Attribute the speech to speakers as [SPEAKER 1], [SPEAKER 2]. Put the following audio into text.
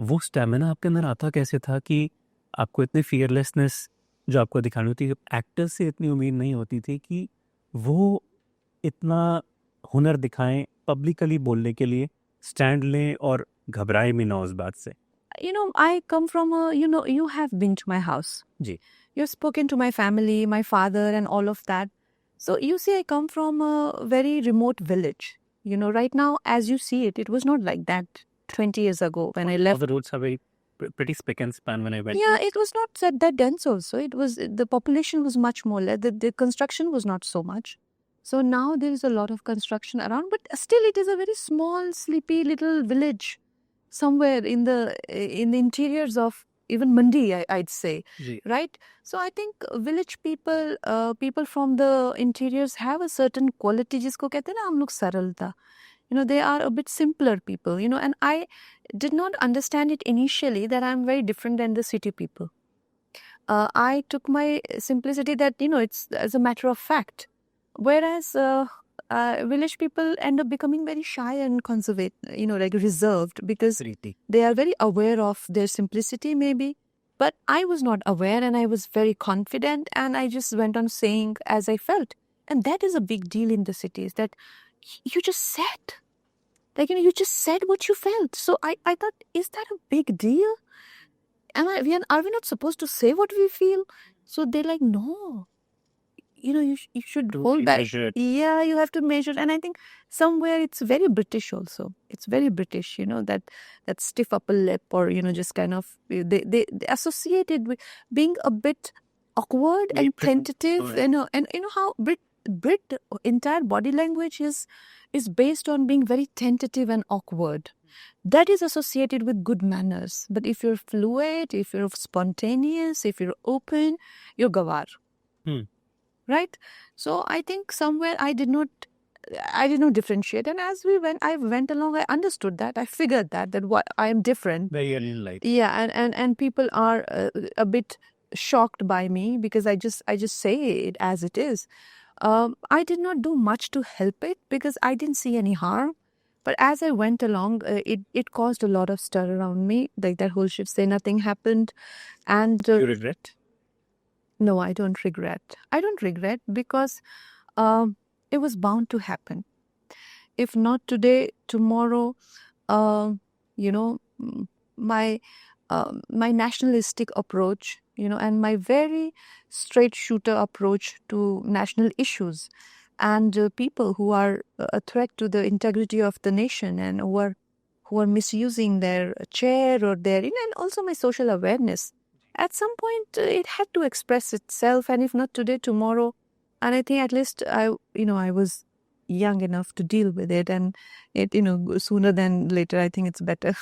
[SPEAKER 1] वो स्टैमिना आपके अंदर आता कैसे था कि आपको इतनी फियरलेसनेस जो आपको दिखानी होती है, एक्टर्स से इतनी उम्मीद नहीं होती थी कि वो इतना हुनर दिखाएं, पब्लिकली बोलने के लिए स्टैंड लें और घबराए भी ना उस बात से?
[SPEAKER 2] I come from you have been to my house.
[SPEAKER 1] Ji
[SPEAKER 2] You've spoken to my family, my father, and all of that. So you see, I come from a very remote village. Right now, as you see it, it was not like that 20 years ago when I
[SPEAKER 1] all
[SPEAKER 2] left.
[SPEAKER 1] the roads are very pretty spick and span when I went.
[SPEAKER 2] Yeah, it was not that dense also. The population was much more. The construction was not so much. So now there is a lot of construction around, but still it is a very small, sleepy little village somewhere in the interiors of even Mandi, I'd say.
[SPEAKER 1] Ji
[SPEAKER 2] Right? So I think village people, people from the interiors have a certain quality जिसको कहते हैं ना हम लोग सरलता. They are a bit simpler people, and I did not understand it initially that I'm very different than the city people. I took my simplicity that, it's as a matter of fact. Whereas village people end up becoming very shy and conservative, like reserved because
[SPEAKER 1] Preeti
[SPEAKER 2] they are very aware of their simplicity maybe. But I was not aware and I was very confident and I just went on saying as I felt. And that is a big deal in the cities that you just said. Like, you just said what you felt. So I thought, is that a big deal? Are we not supposed to say what we feel? So they're like, no. You should
[SPEAKER 1] To
[SPEAKER 2] hold
[SPEAKER 1] be
[SPEAKER 2] back.
[SPEAKER 1] measured.
[SPEAKER 2] Yeah, you have to measure. And I think somewhere it's very British also. It's very British, that stiff upper lip or, just kind of, they associate it with being a bit awkward
[SPEAKER 1] Very
[SPEAKER 2] and tentative,
[SPEAKER 1] Correct.
[SPEAKER 2] and how Brit entire body language is based on being very tentative and awkward. That is associated with good manners. But if you're fluid, if you're spontaneous, if you're open, you're gawar. Right? So I think somewhere I did not differentiate. And as I went along, I understood that. I figured that what I am different.
[SPEAKER 1] Very alien like.
[SPEAKER 2] Yeah, and people are a bit shocked by me because I just say it as it is. I did not do much to help it because I didn't see any harm. But as I went along, it caused a lot of stir around me. Like that whole shift, say nothing happened. And
[SPEAKER 1] You regret?
[SPEAKER 2] no, I don't regret. I don't regret because it was bound to happen. If not today, tomorrow, my nationalistic approach, and my very straight shooter approach to national issues and people who are a threat to the integrity of the nation and who are misusing their chair or their, and also my social awareness. At some point, it had to express itself, and if not today, tomorrow. And I think at least I was young enough to deal with it, and it, sooner than later, I think it's better.